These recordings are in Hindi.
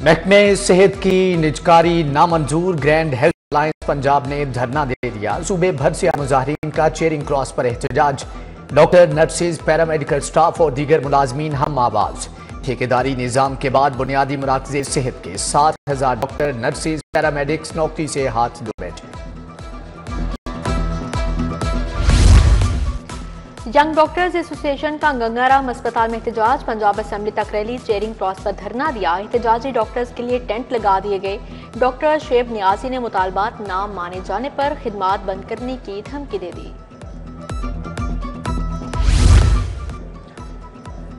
महकमे सेहत की निजकारी नामंजूर। ग्रैंड हेल्थ अलायंस पंजाब ने धरना दे दिया। सूबे भर से मुजाहिरीन का चेयरिंग क्रॉस पर एहतजाज। डॉक्टर, नर्सेज, पैरामेडिकल स्टाफ और दीगर मुलाजमीन हम आवाज। ठेकेदारी निजाम के बाद बुनियादी मराकज़े सेहत के 7,000 डॉक्टर, नर्सेज, पैरामेडिक्स नौकरी से हाथ धो बैठे। यंग डॉक्टर्स एसोसिएशन का गंगाराम अस्पताल में एहतजाज। पंजाब असेंबली तक रैली, चेयरिंग क्रॉस पर धरना दिया। एहतजाजी डॉक्टर्स के लिए टेंट लगा दिए गए। डॉक्टर शेब नियाजी ने मुतालबात ना माने जाने पर खिदमात बंद करने की धमकी दे दी।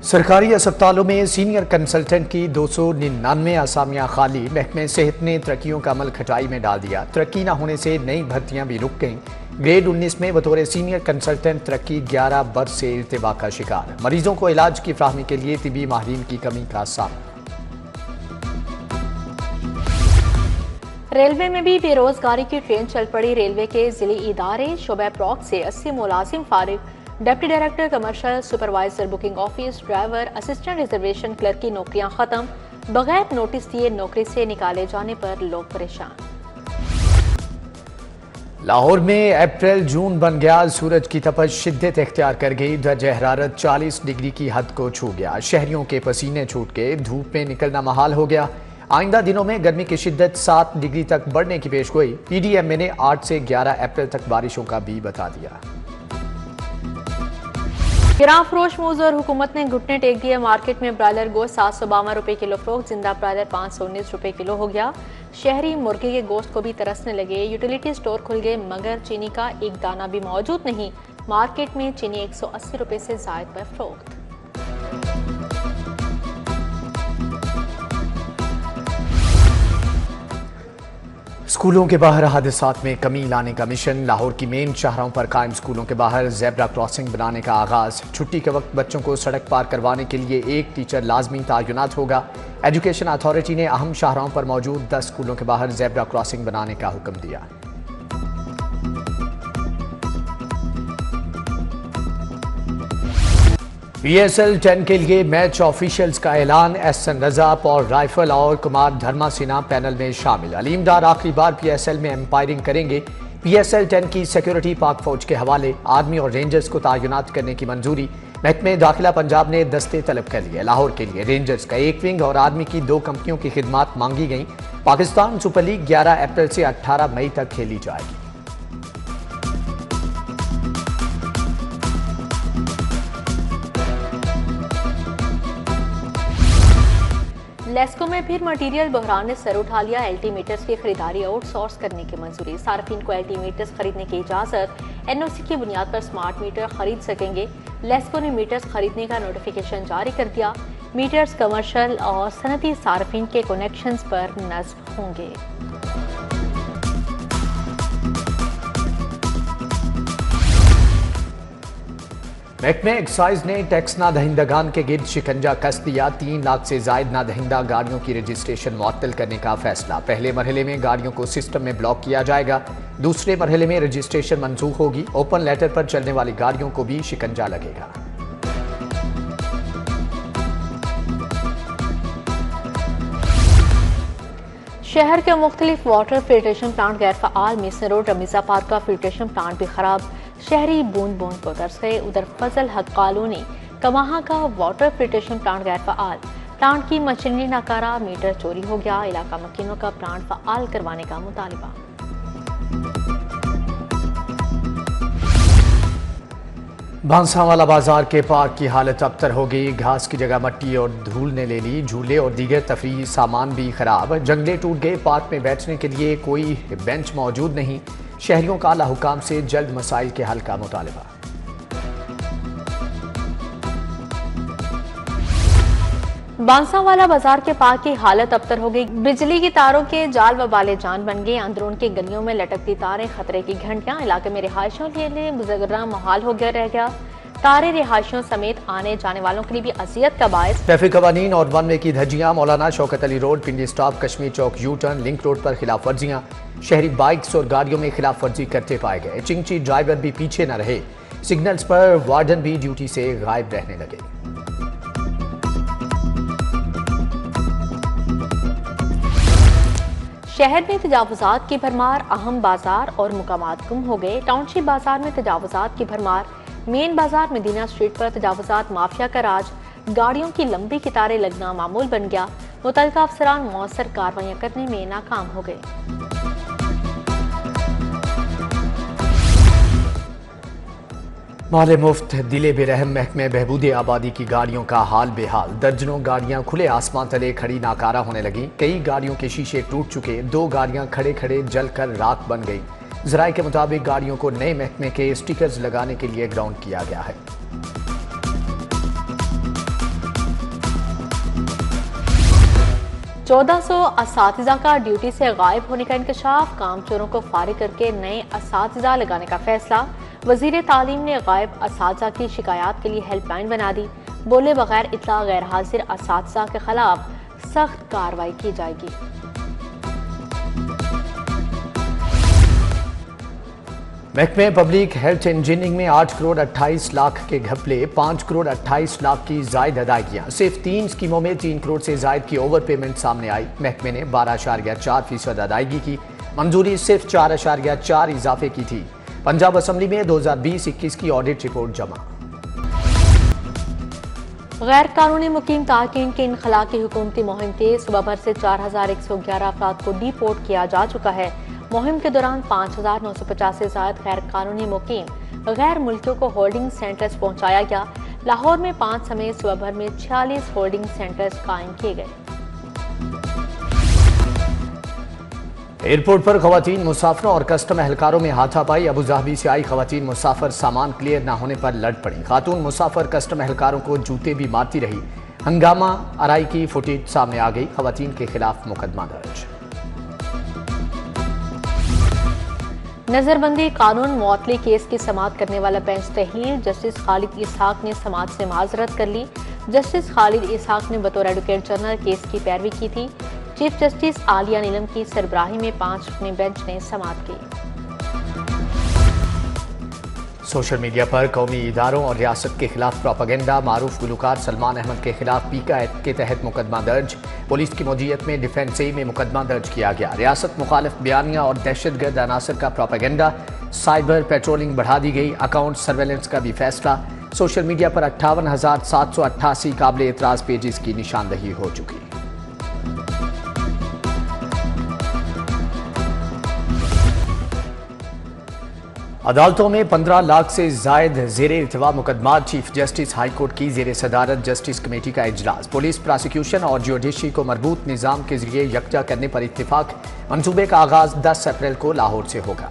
सरकारी अस्पतालों में सीनियर कंसल्टेंट की 299 आसामियां खाली। महकमे सेहत ने तरक्कियों का अमल खटाई में डाल दिया। तरक्की न होने से नई भर्तियां भी रुक गईं। ग्रेड 19 में बतौर सीनियर कंसल्टेंट तरक्की 11 बरस से इर्तिबा का शिकार। मरीजों को इलाज की फ्राहमी के लिए तिबी माहिरीन की कमी का सामना। रेलवे में भी बेरोजगारी की ट्रेन चल पड़ी। रेलवे के जिले इदारे शोबा प्रॉक से 80 मुलाजिम फारिग। Deputy director commercial, supervisor, booking office, driver, assistant reservation clerk की नौकरियां खत्म। बगैर नोटिस दिए नौकरी से निकाले जाने पर लोग परेशान। लाहौर में अप्रैल जून बन गया। सूरज की तपश शिद्दत इख्तियार कर गई। दर्जा हरारत 40 डिग्री की हद को छू गया। शहरियों के पसीने छूट के धूप में निकलना महाल हो गया। आइंदा दिनों में गर्मी की शिद्दत 7 डिग्री तक बढ़ने की पेशगोई। पीडीएमए ने 8 से 11 अप्रैल तक बारिशों का भी बता दिया। गिरां फरोश मूज और हुकूमत ने घुटने टेक दिए। मार्केट में ब्रायलर गोश्त 752 रुपए किलो फरोख्त। जिंदा ब्रायलर 519 रुपए किलो हो गया। शहरी मुर्गे के गोश्त को भी तरसने लगे। यूटिलिटी स्टोर खुल गए मगर चीनी का एक दाना भी मौजूद नहीं। मार्केट में चीनी 180 रुपए से जायद पर फरोख्त। स्कूलों के बाहर हादसात में कमी लाने का मिशन। लाहौर की मेन शाहराहों पर कायम स्कूलों के बाहर ज़ेब्रा क्रॉसिंग बनाने का आगाज। छुट्टी के वक्त बच्चों को सड़क पार करवाने के लिए एक टीचर लाजमी तैनात होगा। एजुकेशन अथॉरिटी ने अहम शाहराहों पर मौजूद 10 स्कूलों के बाहर ज़ेब्रा क्रॉसिंग बनाने का हुक्म दिया। PSL 10 के लिए मैच ऑफिशियल्स का ऐलान। एहसन रजा, पॉल राइफल और कुमार धर्मा सिन्हा पैनल में शामिल। अलीम डार आखिरी बार PSL में एम्पायरिंग करेंगे। PSL 10 की सिक्योरिटी पाक फौज के हवाले। आर्मी और रेंजर्स को तैनात करने की मंजूरी। महकमे दाखिला पंजाब ने दस्ते तलब कर लिए। लाहौर के लिए रेंजर्स का एक विंग और आर्मी की 2 कंपनियों की खिदमात मांगी गई। पाकिस्तान सुपर लीग 11 अप्रैल से 18 मई तक खेली जाएगी। लेस्को में फिर मटीरियल बहरान ने सर उठा लिया। एल्टीमीटर्स की खरीदारी आउटसोर्स करने की मंजूरी। सार्फिन को एल्टीमीटर्स खरीदने की इजाजत। NOC की बुनियाद पर स्मार्ट मीटर खरीद सकेंगे। लेस्को ने मीटर्स खरीदने का नोटिफिकेशन जारी कर दिया। मीटर्स कमर्शियल और सनती सार्फिन के कनेक्शंस पर नस्ब होंगे। महकमे एक्साइज ने टैक्स नादहिंदगान के गिर्द शिकंजा कस दिया। 3 लाख से जायद नादहिंदा गाड़ियों की रजिस्ट्रेशन मुअत्तल करने का फैसला। पहले मरहले में गाड़ियों को सिस्टम में ब्लॉक किया जाएगा। दूसरे मरहले में रजिस्ट्रेशन मंसूख होगी। ओपन लेटर पर चलने वाली गाड़ियों को भी शिकंजा लगेगा। शहर के मुख्तलिफ वाटर फिल्ट्रेशन प्लांट गैर फ़ाल। मिसन रोड, रमीज़ाबाद का फिल्ट्रेशन प्लांट भी खराब। शहरी बूंद बूंद को तरस गए। उधर फजल हक कॉलोनी कमाहा का वाटर फिल्ट्रेशन प्लांट गैर फ़ाल। प्लांट की मशीनरी नाकारा, मीटर चोरी हो गया। इलाका मकीनों का प्लांट फ़ाल करवाने का मुतालबा। बांसावाला बाजार के पार्क की हालत अबतर हो गई। घास की जगह मट्टी और धूल ने ले ली। झूले और दीगर तफरीही सामान भी खराब। जंगले टूट गए। पार्क में बैठने के लिए कोई बेंच मौजूद नहीं। शहरियों का आला हुकाम से जल्द मसाइल के हल का मुतालबा। बांसावाला बाजार के पार्क की हालत अबतर हो गई। बिजली की तारों के जाल व बाले जान बन गए। अंदरून के गलियों में लटकती तारें खतरे की घंटियां। इलाके में रिहायशियों के लिए गुजरना मुहाल हो गया रह गया। तारे रिहायशियों समेत आने जाने वालों के लिए भी अजियत का बायस। ट्रैफिक कवानीन और 1 वे की धज्जियां। मौलाना शौकत अली रोड, पिंडी स्टॉप, कश्मीर चौक, यू टर्न, लिंक रोड पर खिलाफ वर्जियां। शहरी बाइक्स और गाड़ियों में खिलाफ वर्जी करते पाए गए। चिंची ड्राइवर भी पीछे न रहे। सिग्नल्स पर वार्डन भी ड्यूटी से गायब रहने लगे। शहर में तजावुजात की भरमार, अहम बाजार और मुकामात गुम हो गए। टाउनशिप बाजार में तजावुजात की भरमार, मेन बाजार मदीना स्ट्रीट पर तजावुजात माफिया का राज, गाड़ियों की लंबी कतारें लगना मामूल बन गया। मुतल्लिका अफसरान मौसर कार्रवाइयां करने में नाकाम हो गए। माले मुफ्त दिले बेरहम महकमे बहबूद आबादी की गाड़ियों का हाल बेहाल। दर्जनों गाड़ियां खुले आसमान तले खड़ी नाकारा होने लगी। कई गाड़ियों के शीशे टूट चुके, 2 गाड़ियां खड़े खड़े जलकर राख बन गई। जराये के मुताबिक गाड़ियों को नए महकमे के स्टिकर्स लगाने के लिए ग्राउंड किया गया है। चौदह 1400 असातिज़ा का ड्यूटी से गायब होने का इंकशाफ, काम चोरों को फारिग करके नए असातिज़ा लगाने का फैसला। वजीर तालीम ने गायब असातिज़ा की शिकायत के लिए हेल्पलाइन बना दी। बोले बगैर इतला गैर हाजिर असातिज़ा के खिलाफ सख्त कार्रवाई की जाएगी। महकमे पब्लिक हेल्थ इंजीनियरिंग में 8 करोड़ 28 लाख के घपले, 5 करोड़ 28 लाख की जायद अदायगियां। सिर्फ 3 स्कीमों में 3 करोड़ से जायद की ओवर पेमेंट सामने आई। महकमे ने 12.4% अदायगी की, मंजूरी सिर्फ 4.4 इजाफे की थी। पंजाब असम्बली में 2020-21 की ऑडिट रिपोर्ट जमा। गैर कानूनी मुकीम तारकीन के इनखला की हुकूमती मुहिम के सुबह भर से 4111 अफराद को डिपोर्ट किया जा चुका है। मुहिम के दौरान 5950 से ज्यादा गैर कानूनी मुकीम गैर मुल्कियों को होल्डिंग सेंटर्स पहुंचाया गया। लाहौर में 5 समेत सुबह भर में 46 होल्डिंग सेंटर्स कायम किए गए। एयरपोर्ट पर खवातीन मुसाफिरों और कस्टम एहलकारों में हाथापाई। अबुधाबी से आई खवातीन मुसाफिर सामान क्लियर न होने पर लड़ पड़ी। खातून मुसाफिर कस्टम एहलकारों को जूते भी मारती रही। हंगामा आराई की फुटेज सामने आ गई। खवातीन के खिलाफ मुकदमा दर्ज। नजरबंदी कानून मुअत्तली केस की समाअत करने वाला बेंच तहलील। जस्टिस खालिद इसहाक ने समाअत से माजरत कर ली। जस्टिस खालिद इसहाक ने बतौर एडवोकेट जनरल केस की पैरवी की थी। चीफ जस्टिस आलिया नीलम की सरबराही में 5 रुकनी बेंच ने समाअत की। सोशल मीडिया पर कौमी इदारों और रियासत के खिलाफ प्रोपेगेंडा। मारूफ गुलकार सलमान अहमद के खिलाफ पीका एक्ट के तहत मुकदमा दर्ज। पुलिस की मौजियत में डिफेंस ए में मुकदमा दर्ज किया गया। रियासत मुखालिफ बयानिया और दहशतगर्द अनासर का प्रोपेगेंडा। साइबर पेट्रोलिंग बढ़ा दी गई। अकाउंट सर्वेलेंस का भी फैसला। सोशल मीडिया पर 58,788 काबिल एतराज पेजेस की निशानदही हो चुकी। अदालतों में 15 लाख से जायद जेरे इल्तिवा मुकदमा। चीफ जस्टिस हाई कोर्ट की जेर सदारत जस्टिस कमेटी का इजलास। पुलिस, प्रोसिक्यूशन और जुडिशरी को मरबूत निज़ाम के जरिए यकजा करने पर इत्तिफाक। मंसूबे का आगाज 10 अप्रैल को लाहौर से होगा।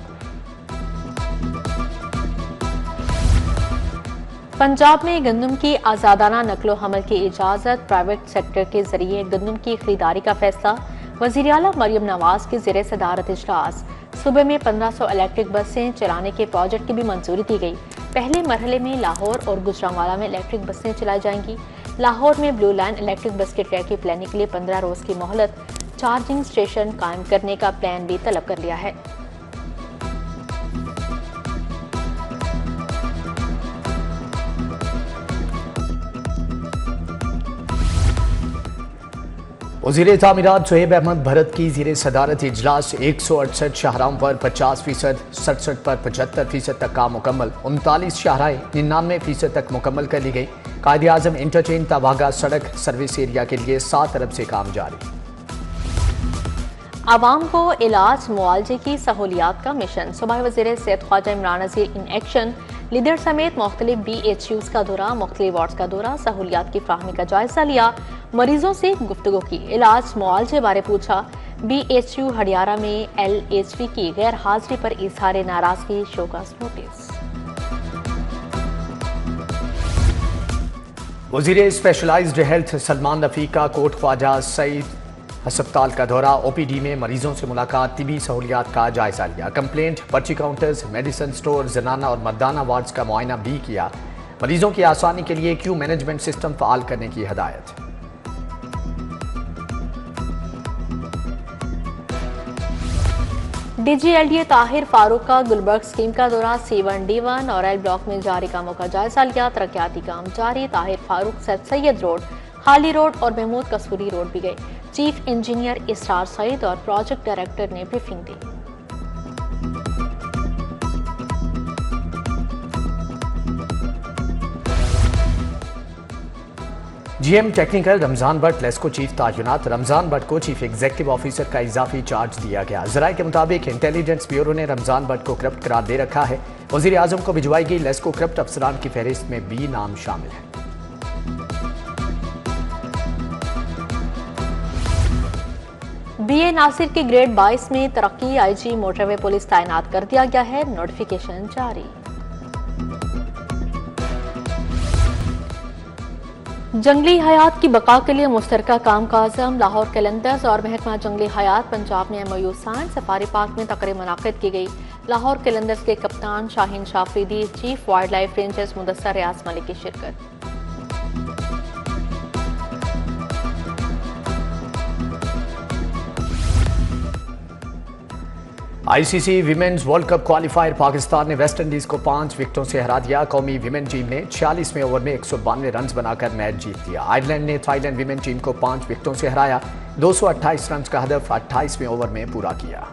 पंजाब में गंदम की आज़ादाना नकलो हमल की इजाज़त। प्राइवेट सेक्टर के जरिए गंदम की खरीदारी का फैसला। वज़ीर आला मरियम नवाज की जेर सदारत इजलास। सूबे में 1500 इलेक्ट्रिक बसें चलाने के प्रोजेक्ट की भी मंजूरी दी गई। पहले मरहले में लाहौर और गुजरांवाला में इलेक्ट्रिक बसें चलाई जाएंगी। लाहौर में ब्लू लाइन इलेक्ट्रिक बस के ट्रैक की प्लानिंग के लिए 15 रोज की मोहलत। चार्जिंग स्टेशन कायम करने का प्लान भी तलब कर लिया है। वज़ीर तामीरात सुहेब अहमद भरत की ज़ेरे सदारत इजलास। 168 शाहराहों पर 50%, 67 पर 75% तक काम मुकम्मल। 39 शाहराएं 99% तक मुकम्मल कर ली गई। कायदे आज़म इंटरचेंज तवागा सड़क सर्विस एरिया के लिए 7 अरब से काम जारी। आवाम को इलाज मुआवजे की सहूलियात का मिशन। सूबाई वज़ीर सेहत Khwaja Imran Nazir in action. Leader समेत मुख्तलिफ BHUs का दौरा, मुख्तलिफ वार्ड्स का दौरा, सहूलियात की फ्राहमी का जायजा लिया। मरीजों से गुफ्तगू की, इलाज मुआवजे बारे पूछा। BHU हडियारा में LHP की गैर हाजिरी पर इजहार नाराजगी, शोकस नोटिस। वज़ीर स्पेशलाइज्ड हेल्थ सलमान रफीक का कोट ख्वाजा सईद अस्पताल का दौरा। OPD में मरीजों से मुलाकात, तिबी सहूलियात का जायजा लिया। कंप्लेंट, पर्ची काउंटर्स, मेडिसिन स्टोर, जनाना और मर्दाना वार्ड्स का मुआयना भी किया। मरीजों की आसानी के लिए क्यू मैनेजमेंट सिस्टम फ़ाल करने की हदायत। DG LDA ताहिर फारूक का गुलबर्ग स्कीम का दौरा। C1 D1 और L ब्लॉक में जारी कामों का जायजा लिया। तरक्याती काम जारी। ताहिर फारूक सर सैयद रोड, हाली रोड और महमूद कसूरी रोड भी गए। चीफ इंजीनियर इसरार सईद और प्रोजेक्ट डायरेक्टर ने ब्रीफिंग दी। GM technical Ramzan Bhatt, LESCO chief तैनात। रमजान भट्ट को चीफ एग्जीक्यूटिव ऑफिसर का इजाफी चार्ज दिया गया। जराये के मुताबिक इंटेलिजेंस ब्यूरो ने रमजान भट्ट को करप्ट करार दे रखा है। वजीर आजम को भिजवाई गई लेस्को करप्ट अफसरान की फहरिस्त में भी नाम शामिल है। बीए नासिर की ग्रेड 22 में तरक्की, आईजी मोटरवे पुलिस तैनात कर दिया गया है। नोटिफिकेशन जारी। जंगली हयात की बका के लिए मुश्तरका काम का आज़म। लाहौर कैलेंडर्स और महकमा जंगली हयात पंजाब में MOU साइन। सफारी पार्क में तकरीब मुनाकिद की गई। लाहौर कैलेंडर्स के कप्तान Shaheen Shah Afridi, chief wildlife rangers Mudassar Riaz Malik की शिरकत। ICC women's world cup qualifier Pakistan ने वेस्ट इंडीज को 5 विकेटों से हरा दिया। कौमी विमेन टीम ने 46वें ओवर में 192 रन बनाकर मैच जीत लिया। आयरलैंड ने थाईलैंड विमेन टीम को 5 विकेटों से हराया। 228 रन का हदफ 28वें ओवर में पूरा किया।